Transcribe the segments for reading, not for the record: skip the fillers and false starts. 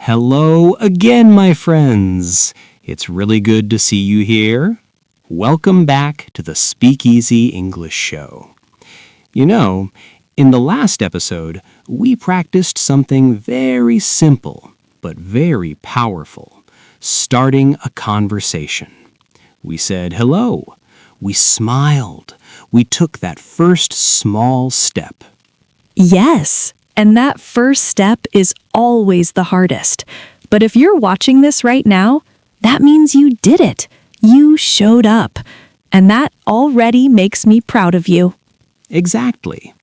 Hello again, my friends. It's really good to see you here. Welcome back to the Speakeasy English Show. You know, in the last episode, we practiced something very simple but very powerful, starting a conversation. We said hello. We smiled. We took that first small step. Yes, and that first step is always the hardest. But if you're watching this right now, that means you did it. You showed up. And that already makes me proud of you. Exactly.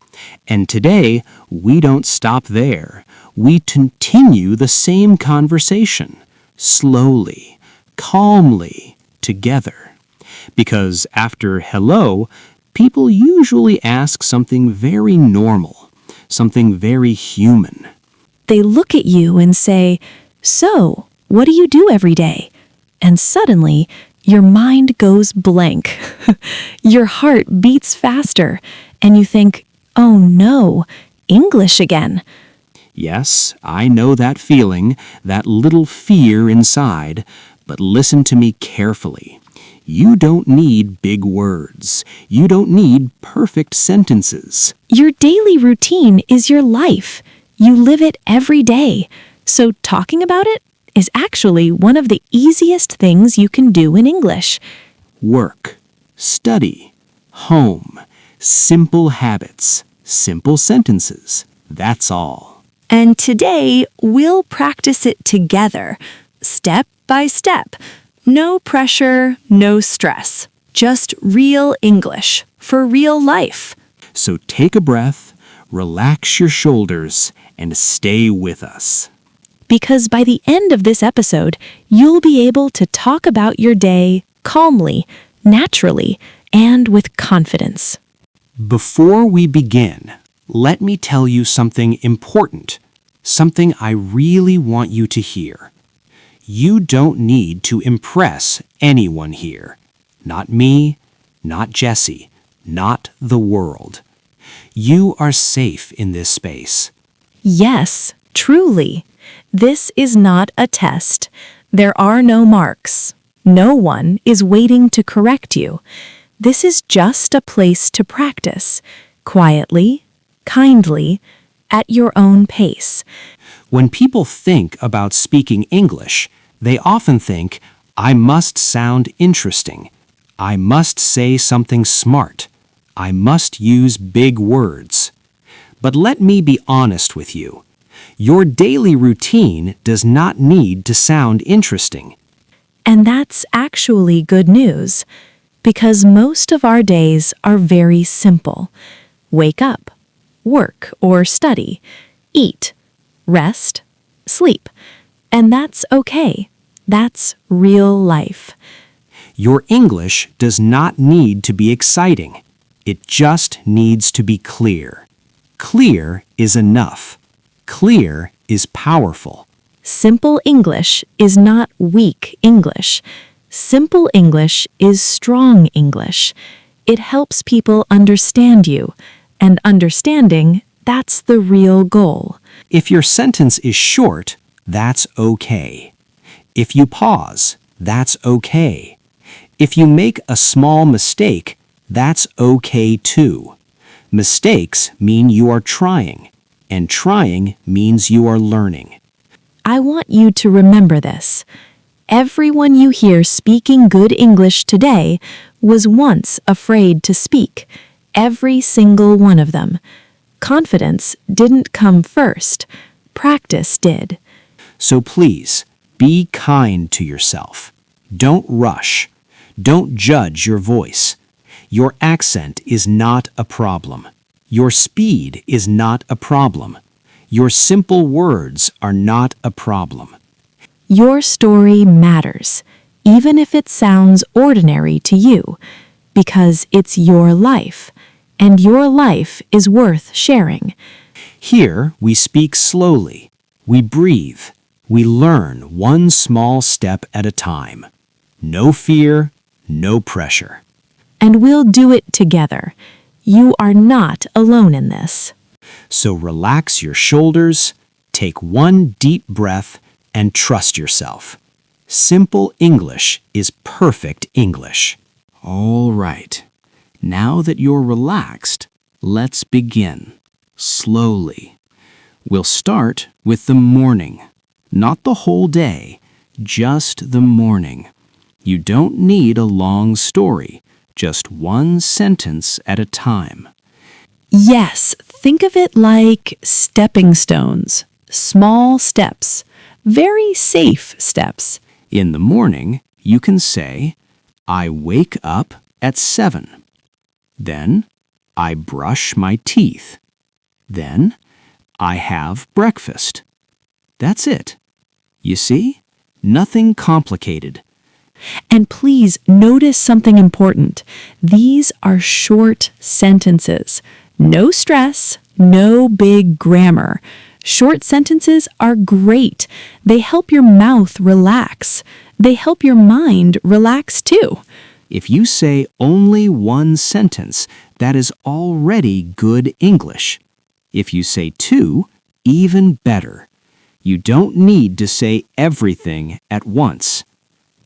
And today, we don't stop there. We continue the same conversation, slowly, calmly, together. Because after hello, people usually ask something very normal, something very human. They look at you and say, "So, what do you do every day?" And suddenly, your mind goes blank. Your heart beats faster, and you think, "Oh no, English again." Yes, I know that feeling, that little fear inside, but listen to me carefully. You don't need big words. You don't need perfect sentences. Your daily routine is your life. You live it every day. So talking about it is actually one of the easiest things you can do in English. Work, study, home, simple habits, simple sentences. That's all. And today, we'll practice it together, step by step. No pressure, no stress. Just real English for real life. So take a breath, relax your shoulders, and stay with us. Because by the end of this episode, you'll be able to talk about your day calmly, naturally, and with confidence. Before we begin, let me tell you something important, something I really want you to hear. You don't need to impress anyone here. Not me, not Jessy, not the world. You are safe in this space. Yes, truly. This is not a test. There are no marks. No one is waiting to correct you. This is just a place to practice, quietly, kindly, at your own pace. When people think about speaking English, they often think, I must sound interesting. I must say something smart. I must use big words. But let me be honest with you. Your daily routine does not need to sound interesting. And that's actually good news, because most of our days are very simple. Wake up, work or study, eat, rest, sleep. And that's okay. That's real life. Your English does not need to be exciting. It just needs to be clear. Clear is enough. Clear is powerful. Simple English is not weak English. Simple English is strong English. It helps people understand you, and understanding, that's the real goal. If your sentence is short, that's okay. If you pause, that's okay. If you make a small mistake, that's okay too. Mistakes mean you are trying, and trying means you are learning. I want you to remember this. Everyone you hear speaking good English today was once afraid to speak. Every single one of them. Confidence didn't come first. Practice did. So please, be kind to yourself. Don't rush. Don't judge your voice. Your accent is not a problem. Your speed is not a problem. Your simple words are not a problem. Your story matters, even if it sounds ordinary to you, because it's your life, and your life is worth sharing. Here we speak slowly. We breathe. We learn one small step at a time. No fear, no pressure. And we'll do it together. You are not alone in this. So relax your shoulders, take one deep breath, and trust yourself. Simple English is perfect English. All right. Now that you're relaxed, let's begin. Slowly. We'll start with the morning. Not the whole day, just the morning. You don't need a long story, just one sentence at a time. Yes, think of it like stepping stones, small steps, very safe steps. In the morning, you can say, I wake up at 7. Then, I brush my teeth. Then, I have breakfast. That's it. You see? Nothing complicated. And please notice something important. These are short sentences. No stress, no big grammar. Short sentences are great. They help your mouth relax. They help your mind relax too. If you say only one sentence, that is already good English. If you say two, even better. You don't need to say everything at once.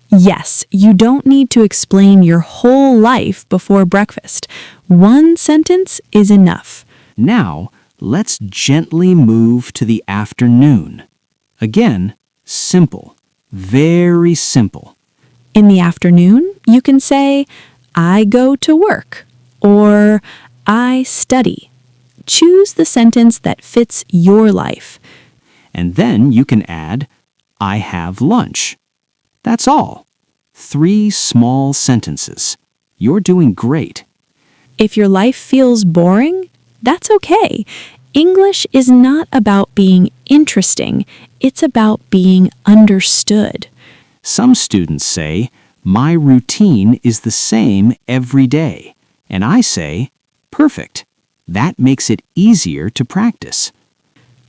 Yes, you don't need to explain your whole life before breakfast. One sentence is enough. Now, let's gently move to the afternoon. Again, simple, very simple. In the afternoon, you can say, I go to work or I study. Choose the sentence that fits your life. And then you can add, I have lunch. That's all. 3 small sentences. You're doing great. If your life feels boring, that's okay. English is not about being interesting. It's about being understood. Some students say, my routine is the same every day. And I say, perfect. That makes it easier to practice.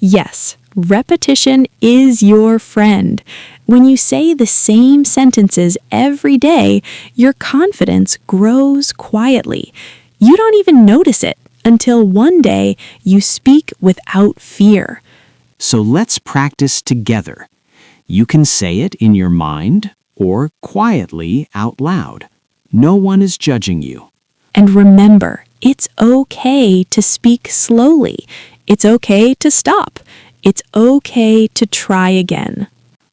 Yes, repetition is your friend. When you say the same sentences every day, your confidence grows quietly. You don't even notice it until one day you speak without fear. So let's practice together. You can say it in your mind or quietly out loud. No one is judging you. And remember, it's okay to speak slowly. It's okay to stop. It's okay to try again.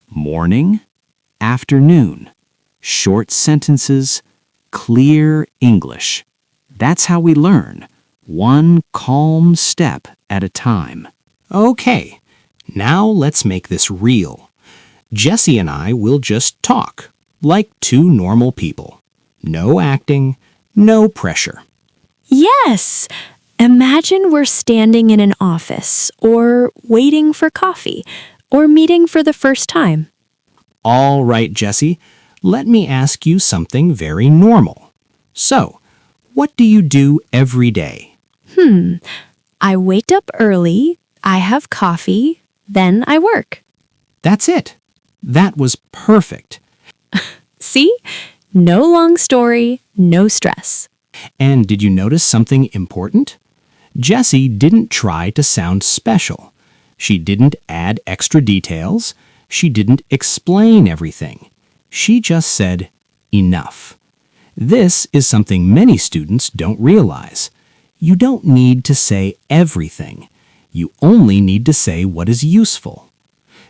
Morning, afternoon, short sentences, clear English. That's how we learn, one calm step at a time. Okay, now let's make this real. Jessy and I will just talk, like 2 normal people. No acting, no pressure. Yes! Imagine we're standing in an office, or waiting for coffee, or meeting for the first time. All right, Jessy, let me ask you something very normal. So, what do you do every day? I wake up early, I have coffee, then I work. That's it. That was perfect. See? No long story, no stress. And did you notice something important? Jessy didn't try to sound special. She didn't add extra details. She didn't explain everything. She just said, enough. This is something many students don't realize. You don't need to say everything. You only need to say what is useful.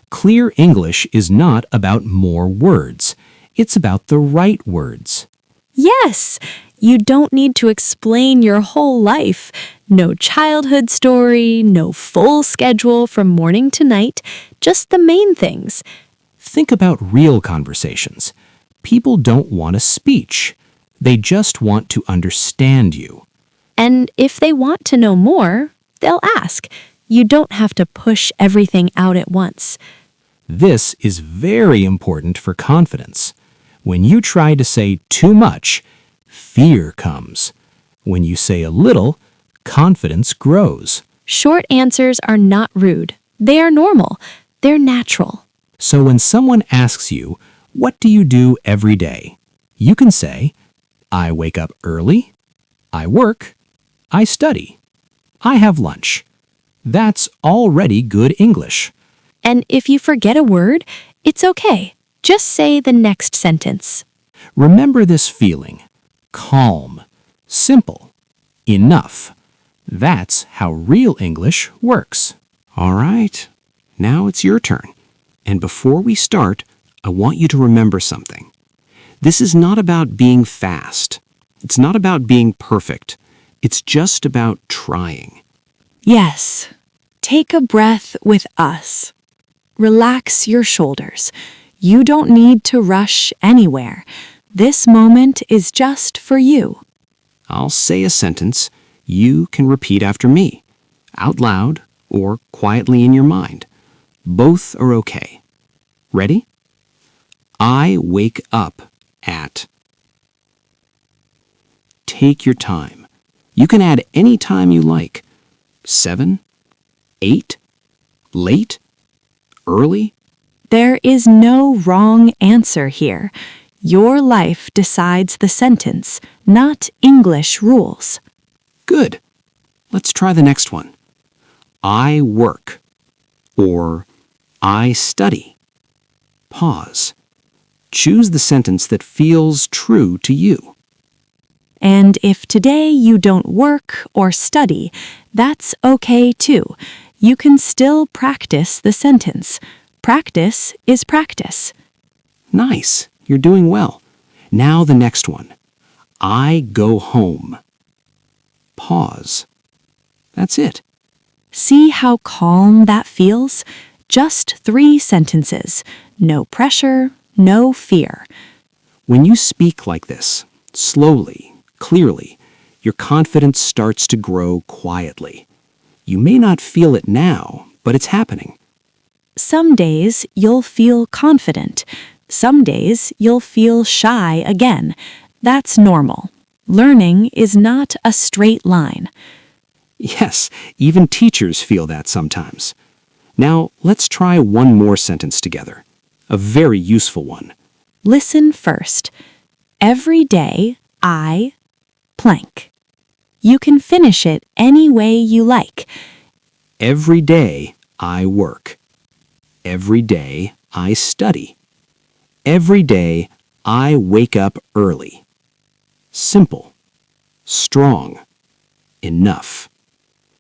Clear English is not about more words. It's about the right words. Yes! You don't need to explain your whole life. No childhood story, no full schedule from morning to night, just the main things. Think about real conversations. People don't want a speech. They just want to understand you. And if they want to know more, they'll ask. You don't have to push everything out at once. This is very important for confidence. When you try to say too much, fear comes. When you say a little, confidence grows. Short answers are not rude. They are normal. They're natural. So when someone asks you, what do you do every day? You can say, I wake up early, I work, I study, I have lunch. That's already good English. And if you forget a word, it's okay. Just say the next sentence. Remember this feeling. Calm. Simple. Enough. That's how real English works. All right, now it's your turn. And before we start, I want you to remember something. This is not about being fast. It's not about being perfect. It's just about trying. Yes. Take a breath with us. Relax your shoulders. You don't need to rush anywhere. This moment is just for you. I'll say a sentence. You can repeat after me, out loud or quietly in your mind. Both are okay. Ready? I wake up at. Take your time. You can add any time you like. 7, 8, late, early. There is no wrong answer here. Your life decides the sentence, not English rules. Good. Let's try the next one. I work or I study. Pause. Choose the sentence that feels true to you. And if today you don't work or study, that's okay too. You can still practice the sentence. Practice is practice. Nice. You're doing well. Now the next one. I go home. Pause. That's it. See how calm that feels? Just 3 sentences. No pressure, no fear. When you speak like this, slowly, clearly, your confidence starts to grow quietly. You may not feel it now, but it's happening. Some days you'll feel confident. Some days you'll feel shy again. That's normal. Learning is not a straight line. Yes, even teachers feel that sometimes. Now, let's try one more sentence together. A very useful one. Listen first. Every day I plank. You can finish it any way you like. Every day I work. Every day I study. Every day I wake up early. Simple. Strong. Enough.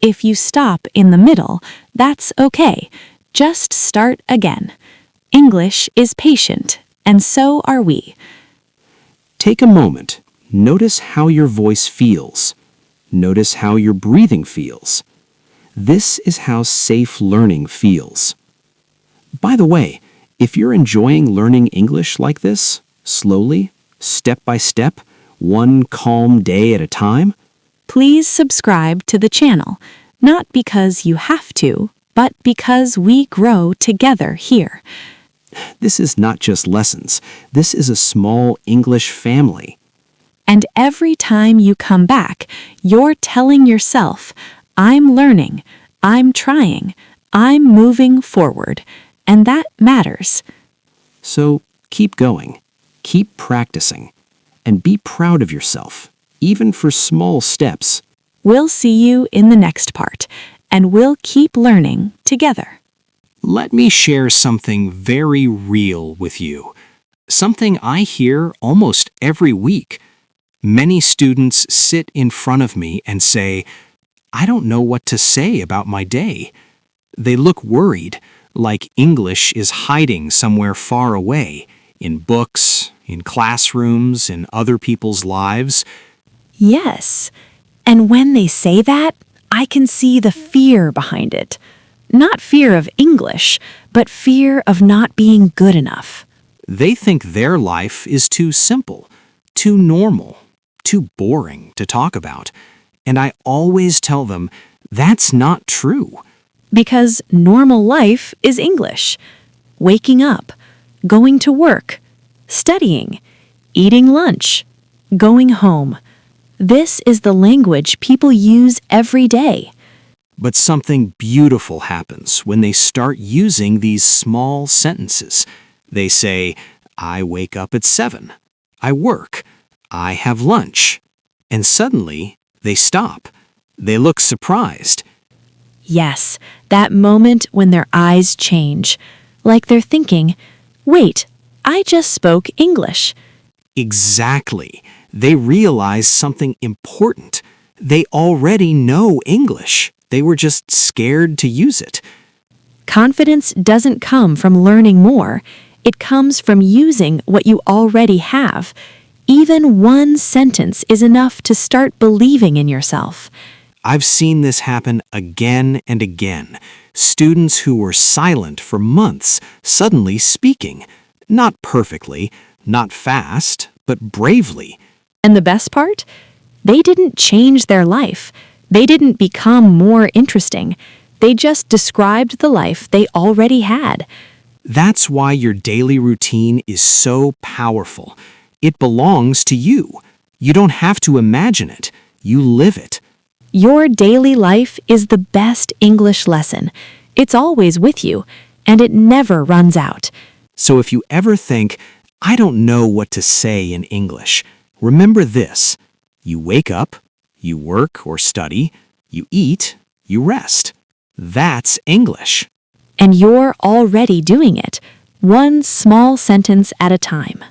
If you stop in the middle, that's okay. Just start again. English is patient, and so are we. Take a moment. Notice how your voice feels. Notice how your breathing feels. This is how safe learning feels. By the way, if you're enjoying learning English like this, slowly, step by step, one calm day at a time, Please subscribe to the channel, not because you have to, but because we grow together here. this is not just lessons. This is a small English family. And every time you come back, you're telling yourself, I'm learning, I'm trying, I'm moving forward. And that matters. So keep going, keep practicing, and be proud of yourself, even for small steps. We'll see you in the next part, and we'll keep learning together. Let me share something very real with you. Something I hear almost every week. Many students sit in front of me and say, I don't know what to say about my day. They look worried, like English is hiding somewhere far away, in books, in classrooms, in other people's lives. Yes, and when they say that, I can see the fear behind it. Not fear of English, but fear of not being good enough. They think their life is too simple, too normal, too boring to talk about. And I always tell them that's not true. Because normal life is English. Waking up, going to work, studying, eating lunch, going home. This is the language people use every day. But something beautiful happens when they start using these small sentences. They say, I wake up at 7. I work. I have lunch. And suddenly, they stop. They look surprised. Yes, that moment when their eyes change. Like they're thinking, wait, I just spoke English. Exactly. They realize something important. They already know English. They were just scared to use it. Confidence doesn't come from learning more. It comes from using what you already have. Even one sentence is enough to start believing in yourself. I've seen this happen again and again. Students who were silent for months suddenly speaking. Not perfectly, not fast, but bravely. And the best part? They didn't change their life. They didn't become more interesting. They just described the life they already had. That's why your daily routine is so powerful. It belongs to you. You don't have to imagine it. You live it. Your daily life is the best English lesson. It's always with you, and it never runs out. So if you ever think, I don't know what to say in English, remember this. You wake up, you work or study, you eat, you rest. That's English. And you're already doing it, one small sentence at a time.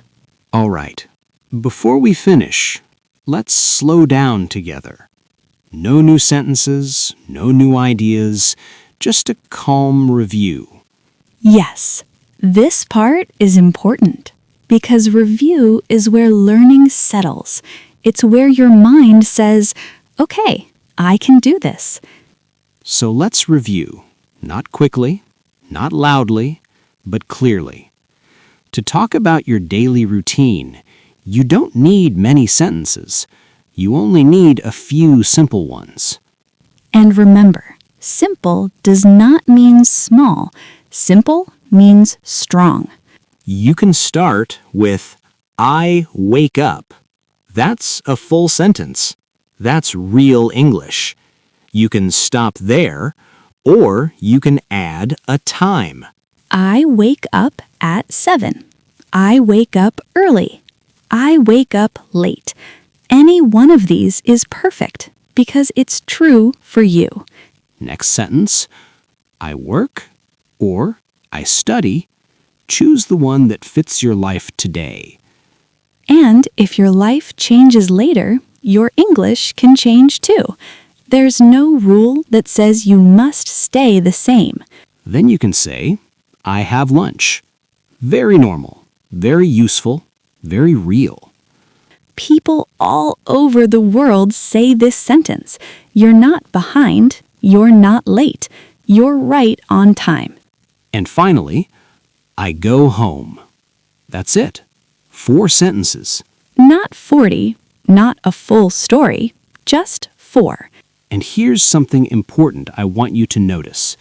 All right. Before we finish, let's slow down together. No new sentences, no new ideas, just a calm review. Yes, this part is important because review is where learning settles. It's where your mind says, okay, I can do this. So let's review, not quickly, not loudly, but clearly. To talk about your daily routine, you don't need many sentences. You only need a few simple ones. And remember, simple does not mean small. Simple means strong. You can start with, I wake up. That's a full sentence. That's real English. You can stop there, or you can add a time. I wake up at 7. I wake up early. I wake up late. Any one of these is perfect because it's true for you. Next sentence, I work or I study. Choose the one that fits your life today. And if your life changes later, your English can change too. There's no rule that says you must stay the same. Then you can say, I have lunch. Very normal, very useful, very real. People all over the world say this sentence. You're not behind. You're not late. You're right on time. And finally, I go home. That's it. 4 sentences. Not 40, not a full story, just 4. And here's something important I want you to notice.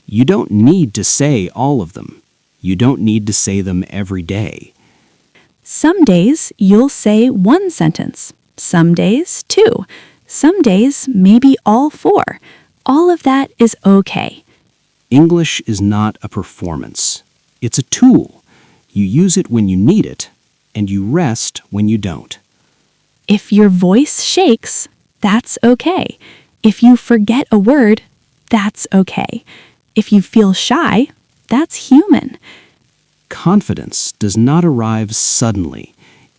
You don't need to say all of them. You don't need to say them every day. Some days you'll say 1 sentence, some days 2, some days maybe all 4. All of that is okay. English is not a performance. It's a tool. You use it when you need it, and you rest when you don't. If your voice shakes, that's okay. If you forget a word, that's okay. If you feel shy, that's human. Confidence does not arrive suddenly.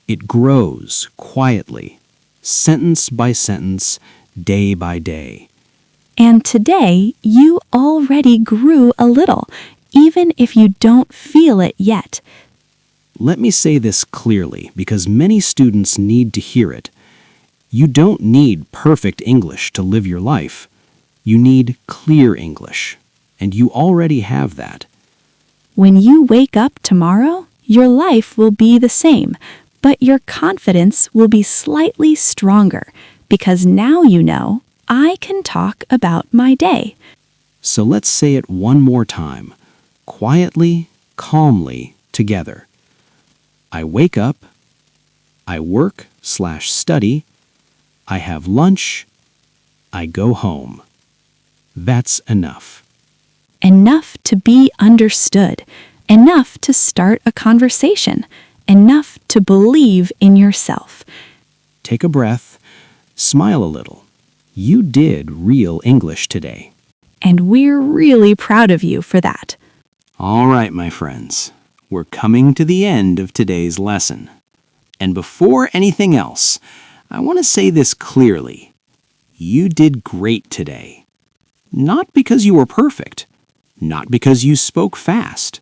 It grows quietly, sentence by sentence, day by day. And today, you already grew a little, even if you don't feel it yet. Let me say this clearly because many students need to hear it. You don't need perfect English to live your life. You need clear English, and you already have that. When you wake up tomorrow, your life will be the same, but your confidence will be slightly stronger because now you know I can talk about my day. So let's say it one more time, quietly, calmly, together. I wake up, I work/study, I have lunch, I go home. That's enough. Enough to be understood, enough to start a conversation, enough to believe in yourself. Take a breath, smile a little. You did real English today. And we're really proud of you for that. All right, my friends, we're coming to the end of today's lesson. And before anything else, I want to say this clearly. You did great today. Not because you were perfect, not because you spoke fast,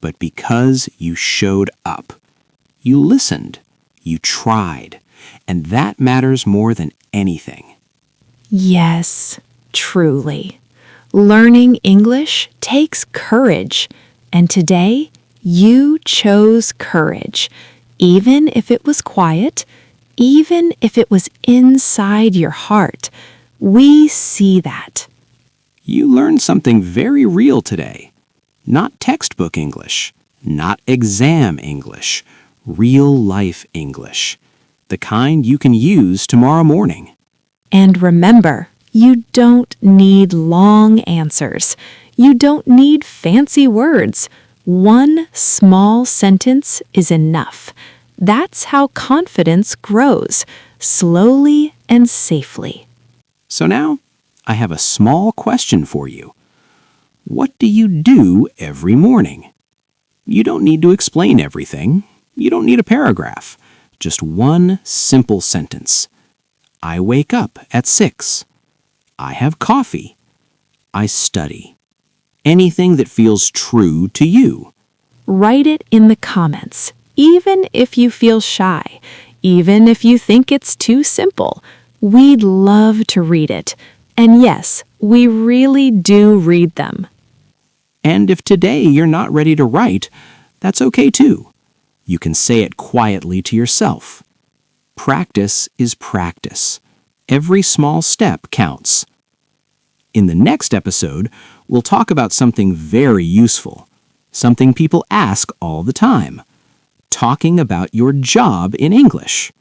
but because you showed up. You listened, you tried, and that matters more than anything. Yes, truly. Learning English takes courage, and today you chose courage, even if it was quiet, even if it was inside your heart. We see that. You learned something very real today. Not textbook English, not exam English, real life English. The kind you can use tomorrow morning. And remember, you don't need long answers. You don't need fancy words. One small sentence is enough. That's how confidence grows, slowly and safely. So now, I have a small question for you. What do you do every morning? You don't need to explain everything. You don't need a paragraph. Just one simple sentence. I wake up at 6. I have coffee. I study. Anything that feels true to you. Write it in the comments, even if you feel shy, even if you think it's too simple. We'd love to read it. And yes, we really do read them. And if today you're not ready to write, that's okay too. You can say it quietly to yourself. Practice is practice. Every small step counts. In the next episode, we'll talk about something very useful, something people ask all the time. Talking about your job in English.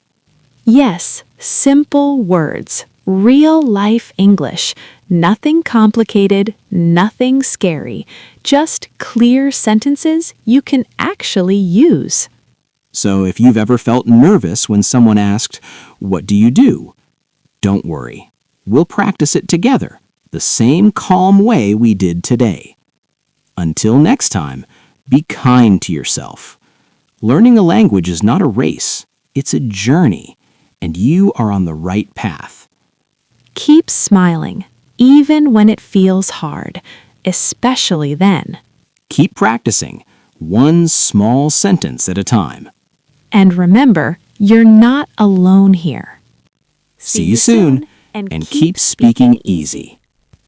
Yes, simple words, real life English. Nothing complicated, nothing scary. Just clear sentences you can actually use. So if you've ever felt nervous when someone asked, "What do you do?" Don't worry. We'll practice it together, the same calm way we did today. Until next time, be kind to yourself. Learning a language is not a race, it's a journey, and you are on the right path. Keep smiling, even when it feels hard, especially then. Keep practicing, one small sentence at a time. And remember, you're not alone here. See you soon, and keep speaking easy.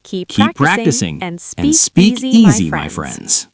Keep Keep practicing, and speak easy, my friends.